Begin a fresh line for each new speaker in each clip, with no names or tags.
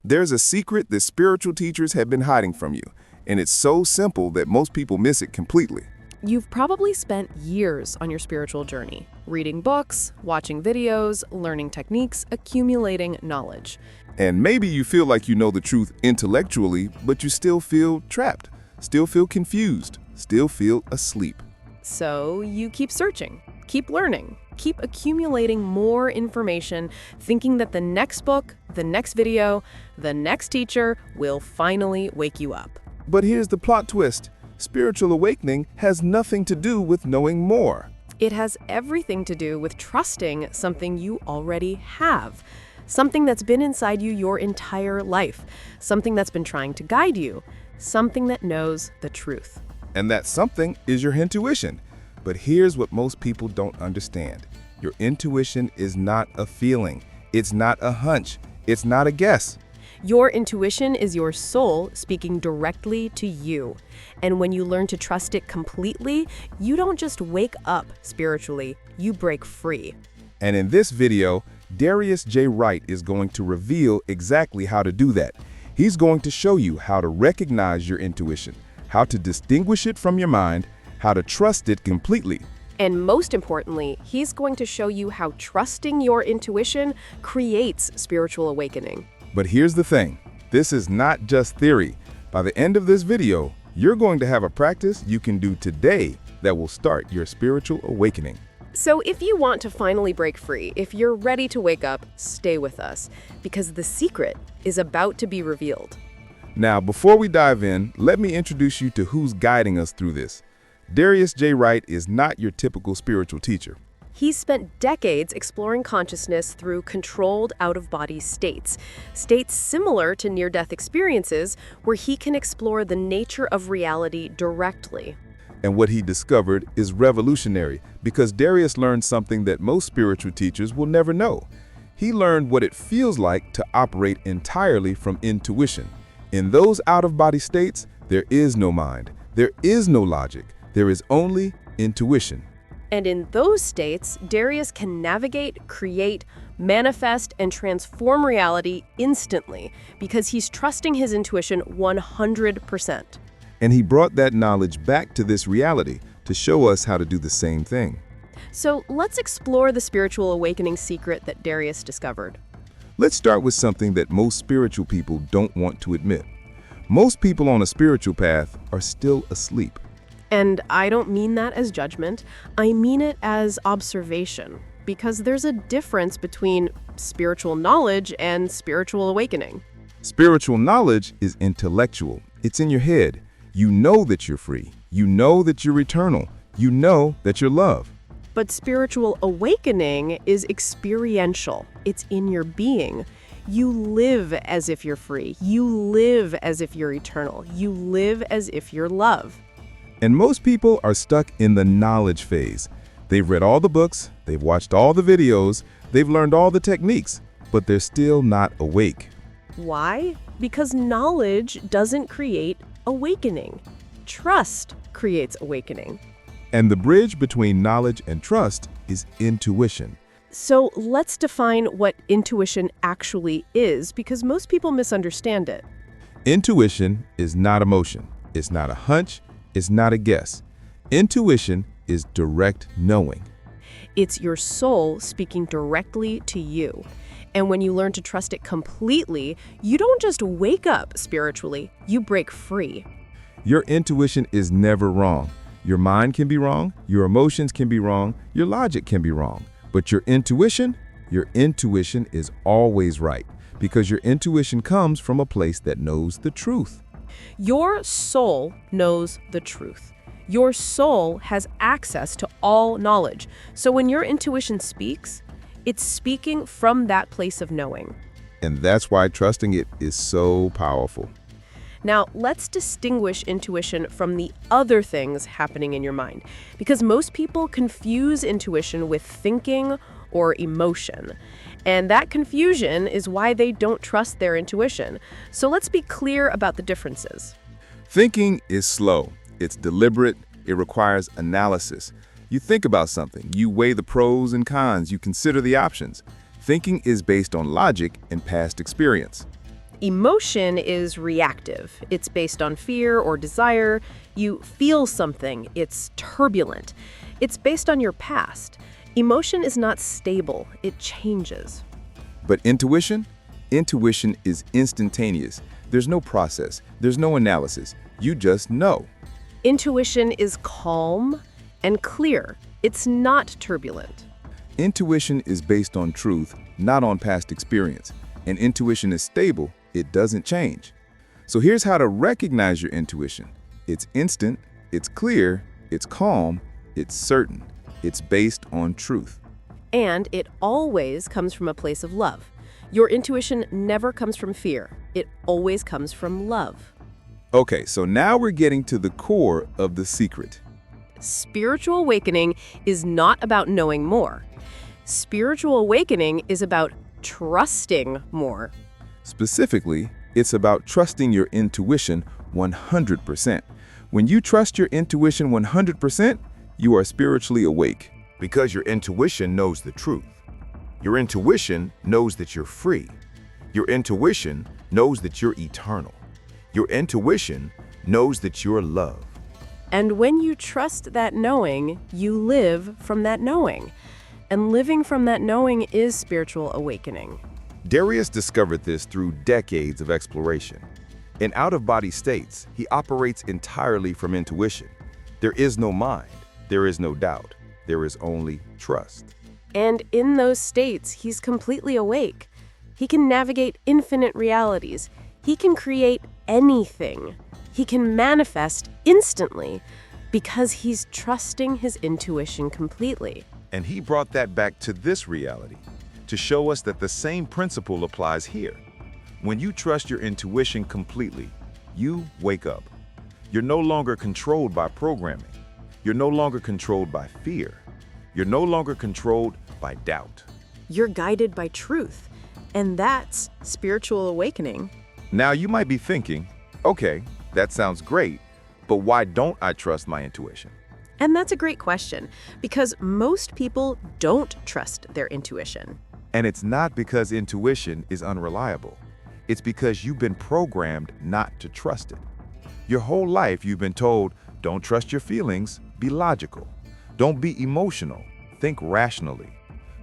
There's a secret that spiritual teachers have been hiding from you, and it's so simple that most people miss it completely.
You've probably spent years on your spiritual journey, reading books, watching videos, learning techniques, accumulating knowledge.
And maybe you feel like you know the truth intellectually, but you still feel trapped, still feel confused, still feel asleep.
So you keep searching, keep learning, keep accumulating more information, thinking that the next book, the next video, the next teacher will finally wake you up.
But here's the plot twist. Spiritual awakening has nothing to do with knowing more.
It has everything to do with trusting something you already have, something that's been inside you your entire life, something that's been trying to guide you, something that knows the truth.
And that something is your intuition. But here's what most people don't understand. Your intuition is not a feeling. It's not a hunch. It's not a guess.
Your intuition is your soul speaking directly to you. And when you learn to trust it completely, you don't just wake up spiritually, you break free.
And in this video, Darius J. Wright is going to reveal exactly how to do that. He's going to show you how to recognize your intuition, how to distinguish it from your mind, how to trust it completely.
And most importantly, he's going to show you how trusting your intuition creates spiritual awakening.
But here's the thing, this is not just theory. By the end of this video, you're going to have a practice you can do today that will start your spiritual awakening.
So if you want to finally break free, if you're ready to wake up, stay with us, because the secret is about to be revealed.
Now, before we dive in, let me introduce you to who's guiding us through this. Darius J. Wright is not your typical spiritual teacher.
He's spent decades exploring consciousness through controlled out-of-body states, states similar to near-death experiences where he can explore the nature of reality directly.
And what he discovered is revolutionary because Darius learned something that most spiritual teachers will never know. He learned what it feels like to operate entirely from intuition. In those out-of-body states, there is no mind, there is no logic, there is only intuition.
And in those states, Darius can navigate, create, manifest, and transform reality instantly because he's trusting his intuition 100%.
And he brought that knowledge back to this reality to show us how to do the same thing.
So let's explore the spiritual awakening secret that Darius discovered.
Let's start with something that most spiritual people don't want to admit. Most people on a spiritual path are still asleep.
And I don't mean that as judgment, I mean it as observation, because there's a difference between spiritual knowledge and spiritual awakening.
Spiritual knowledge is intellectual. It's in your head. You know that you're free. You know that you're eternal. You know that you're love.
But spiritual awakening is experiential. It's in your being. You live as if you're free. You live as if you're eternal. You live as if you're love.
And most people are stuck in the knowledge phase. They've read all the books, they've watched all the videos, they've learned all the techniques, but they're still not awake.
Why? Because knowledge doesn't create awakening. Trust creates awakening.
And the bridge between knowledge and trust is intuition.
So let's define what intuition actually is, because most people misunderstand it.
Intuition is not emotion. It's not a hunch. It's not a guess. Intuition is direct knowing.
It's your soul speaking directly to you. And when you learn to trust it completely, you don't just wake up spiritually, you break free.
Your intuition is never wrong. Your mind can be wrong, your emotions can be wrong, your logic can be wrong. But your intuition is always right, because your intuition comes from a place that knows the truth.
Your soul knows the truth. Your soul has access to all knowledge. So when your intuition speaks, it's speaking from that place of knowing.
And that's why trusting it is so powerful.
Now, let's distinguish intuition from the other things happening in your mind, because most people confuse intuition with thinking or emotion. And that confusion is why they don't trust their intuition. So let's be clear about the differences.
Thinking is slow. It's deliberate. It requires analysis. You think about something. You weigh the pros and cons. You consider the options. Thinking is based on logic and past experience.
Emotion is reactive. It's based on fear or desire. You feel something. It's turbulent. It's based on your past. Emotion is not stable. It changes.
But intuition? Intuition is instantaneous. There's no process. There's no analysis. You just know.
Intuition is calm and clear. It's not turbulent.
Intuition is based on truth, not on past experience. And intuition is stable. It doesn't change. So here's how to recognize your intuition. It's instant, it's clear, it's calm, it's certain. It's based on truth.
And it always comes from a place of love. Your intuition never comes from fear. It always comes from love.
Okay, so now we're getting to the core of the secret.
Spiritual awakening is not about knowing more. Spiritual awakening is about trusting more.
Specifically, it's about trusting your intuition 100%. When you trust your intuition 100%, you are spiritually awake.
Because your intuition knows the truth. Your intuition knows that you're free. Your intuition knows that you're eternal. Your intuition knows that you're love.
And when you trust that knowing, you live from that knowing. And living from that knowing is spiritual awakening.
Darius discovered this through decades of exploration. In out-of-body states, he operates entirely from intuition. There is no mind, there is no doubt, there is only trust.
And in those states, he's completely awake. He can navigate infinite realities. He can create anything. He can manifest instantly because he's trusting his intuition completely.
And he brought that back to this reality to show us that the same principle applies here. When you trust your intuition completely, you wake up. You're no longer controlled by programming. You're no longer controlled by fear. You're no longer controlled by doubt.
You're guided by truth, and that's spiritual awakening.
Now you might be thinking, okay, that sounds great, but why don't I trust my intuition?
And that's a great question, because most people don't trust their intuition.
And it's not because intuition is unreliable. It's because you've been programmed not to trust it. Your whole life you've been told, don't trust your feelings, be logical. Don't be emotional, think rationally.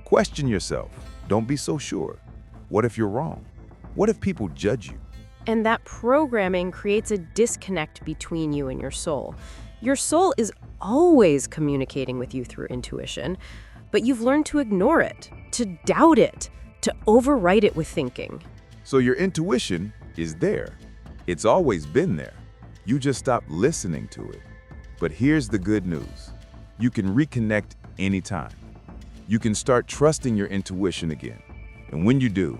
Question yourself, don't be so sure. What if you're wrong? What if people judge you?
And that programming creates a disconnect between you and your soul. Your soul is always communicating with you through intuition, but you've learned to ignore it, to doubt it, to overwrite it with thinking.
So your intuition is there. It's always been there. You just stopped listening to it. But here's the good news. You can reconnect anytime. You can start trusting your intuition again. And when you do,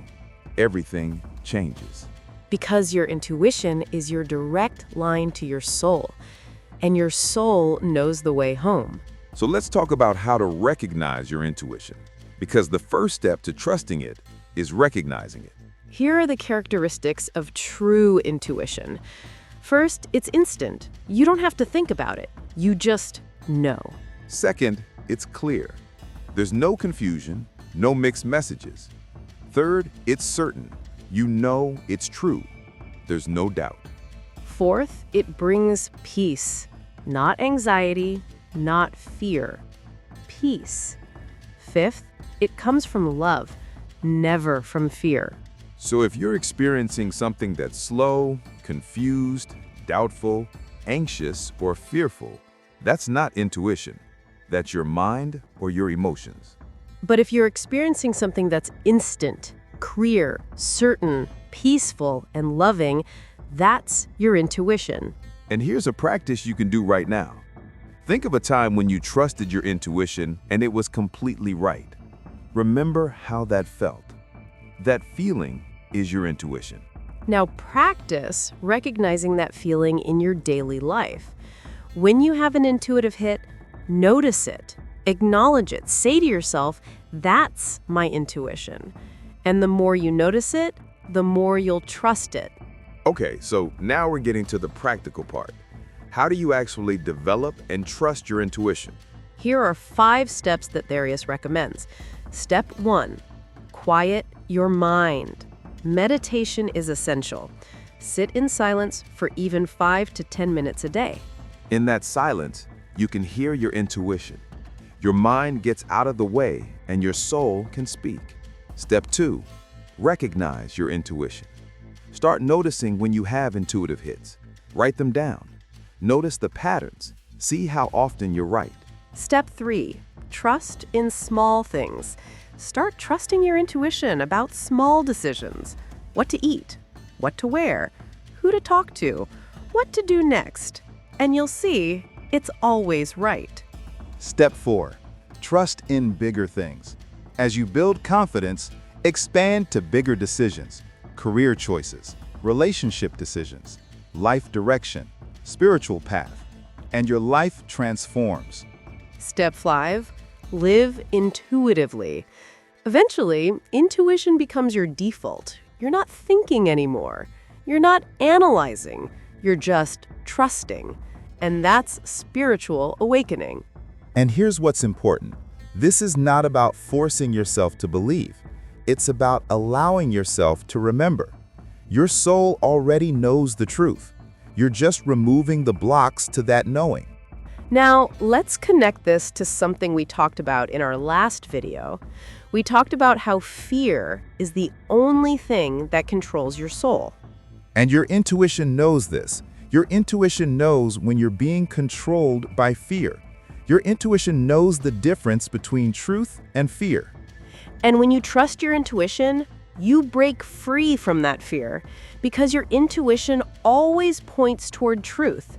everything changes.
Because your intuition is your direct line to your soul, and your soul knows the way home.
So let's talk about how to recognize your intuition, because the first step to trusting it is recognizing it.
Here are the characteristics of true intuition. First, it's instant. You don't have to think about it. You just know.
Second, it's clear. There's no confusion, no mixed messages. Third, it's certain. You know it's true. There's no doubt.
Fourth, it brings peace, not anxiety, not fear. Peace. Fifth, it comes from love, never from fear.
So if you're experiencing something that's slow, confused, doubtful, anxious, or fearful, that's not intuition. That's your mind or your emotions.
But if you're experiencing something that's instant, clear, certain, peaceful, and loving, that's your intuition.
And here's a practice you can do right now. Think of a time when you trusted your intuition and it was completely right. Remember how that felt. That feeling is your intuition.
Now practice recognizing that feeling in your daily life. When you have an intuitive hit, notice it, acknowledge it, say to yourself, that's my intuition. And the more you notice it, the more you'll trust it.
Okay, so now we're getting to the practical part. How do you actually develop and trust your intuition?
Here are 5 steps that Darius recommends. Step 1, quiet your mind. Meditation is essential. Sit in silence for even 5 to 10 minutes a day.
In that silence, you can hear your intuition. Your mind gets out of the way and your soul can speak. Step 2, recognize your intuition. Start noticing when you have intuitive hits. Write them down. Notice the patterns. See how often you're right.
Step 3, trust in small things. Start trusting your intuition about small decisions. What to eat, what to wear, who to talk to, what to do next. And you'll see it's always right.
Step 4, trust in bigger things. As you build confidence, expand to bigger decisions, career choices, relationship decisions, life direction, spiritual path, and your life transforms.
Step 5, live intuitively. Eventually, intuition becomes your default. You're not thinking anymore. You're not analyzing. You're just trusting. And that's spiritual awakening.
And here's what's important. This is not about forcing yourself to believe. It's about allowing yourself to remember. Your soul already knows the truth. You're just removing the blocks to that knowing.
Now, let's connect this to something we talked about in our last video. We talked about how fear is the only thing that controls your soul.
And your intuition knows this. Your intuition knows when you're being controlled by fear. Your intuition knows the difference between truth and fear.
And when you trust your intuition, you break free from that fear because your intuition always points toward truth.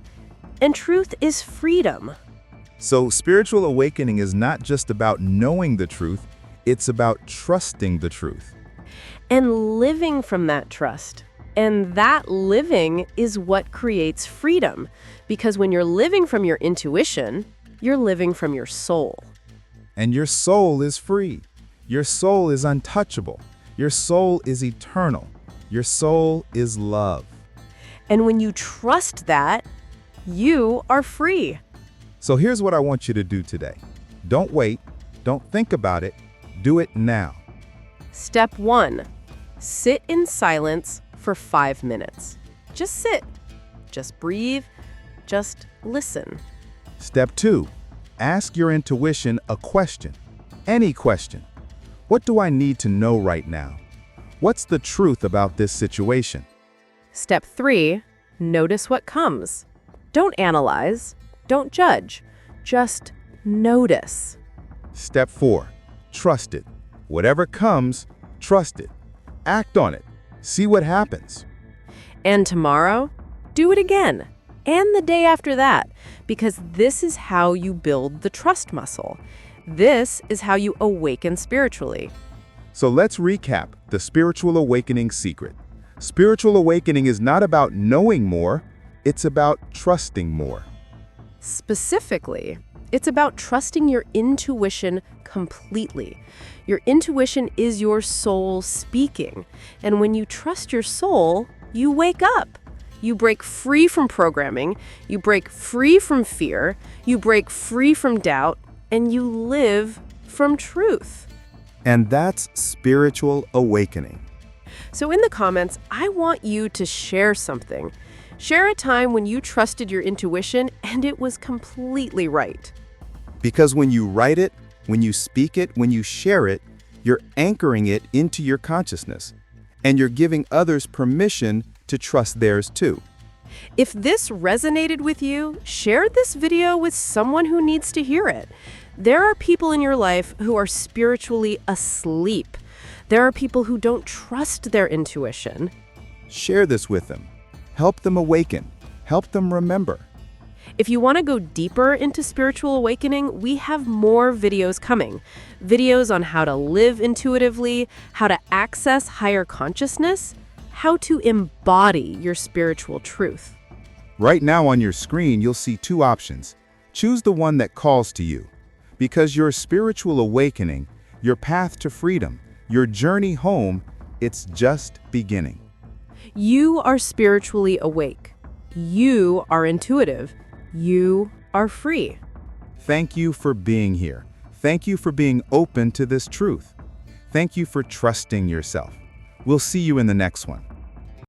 And truth is freedom.
So spiritual awakening is not just about knowing the truth, it's about trusting the truth.
And living from that trust. And that living is what creates freedom. Because when you're living from your intuition, you're living from your soul.
And your soul is free. Your soul is untouchable. Your soul is eternal. Your soul is love.
And when you trust that, you are free.
So here's what I want you to do today. Don't wait. Don't think about it. Do it now.
Step 1, sit in silence for 5 minutes. Just sit. Just breathe. Just listen.
Step 2, ask your intuition a question. Any question. What do I need to know right now? What's the truth about this situation?
Step 3, notice what comes. Don't analyze. Don't judge. Just notice.
Step 4, trust it. Whatever comes, trust it. Act on it. See what happens.
And tomorrow, do it again. And the day after that. Because this is how you build the trust muscle. This is how you awaken spiritually.
So let's recap the spiritual awakening secret. Spiritual awakening is not about knowing more, it's about trusting more.
Specifically, it's about trusting your intuition completely. Your intuition is your soul speaking. And when you trust your soul, you wake up. You break free from programming, you break free from fear, you break free from doubt, and you live from truth.
And that's spiritual awakening.
So in the comments, I want you to share something. Share a time when you trusted your intuition and it was completely right.
Because when you write it, when you speak it, when you share it, you're anchoring it into your consciousness. And you're giving others permission to trust theirs too.
If this resonated with you, share this video with someone who needs to hear it. There are people in your life who are spiritually asleep. There are people who don't trust their intuition.
Share this with them. Help them awaken. Help them remember.
If you want to go deeper into spiritual awakening, we have more videos coming. Videos on how to live intuitively, how to access higher consciousness, how to embody your spiritual truth.
Right now on your screen, you'll see 2 options. Choose the one that calls to you. Because your spiritual awakening, your path to freedom, your journey home, it's just beginning.
You are spiritually awake. You are intuitive. You are free.
Thank you for being here. Thank you for being open to this truth. Thank you for trusting yourself.
We'll see you in the next one.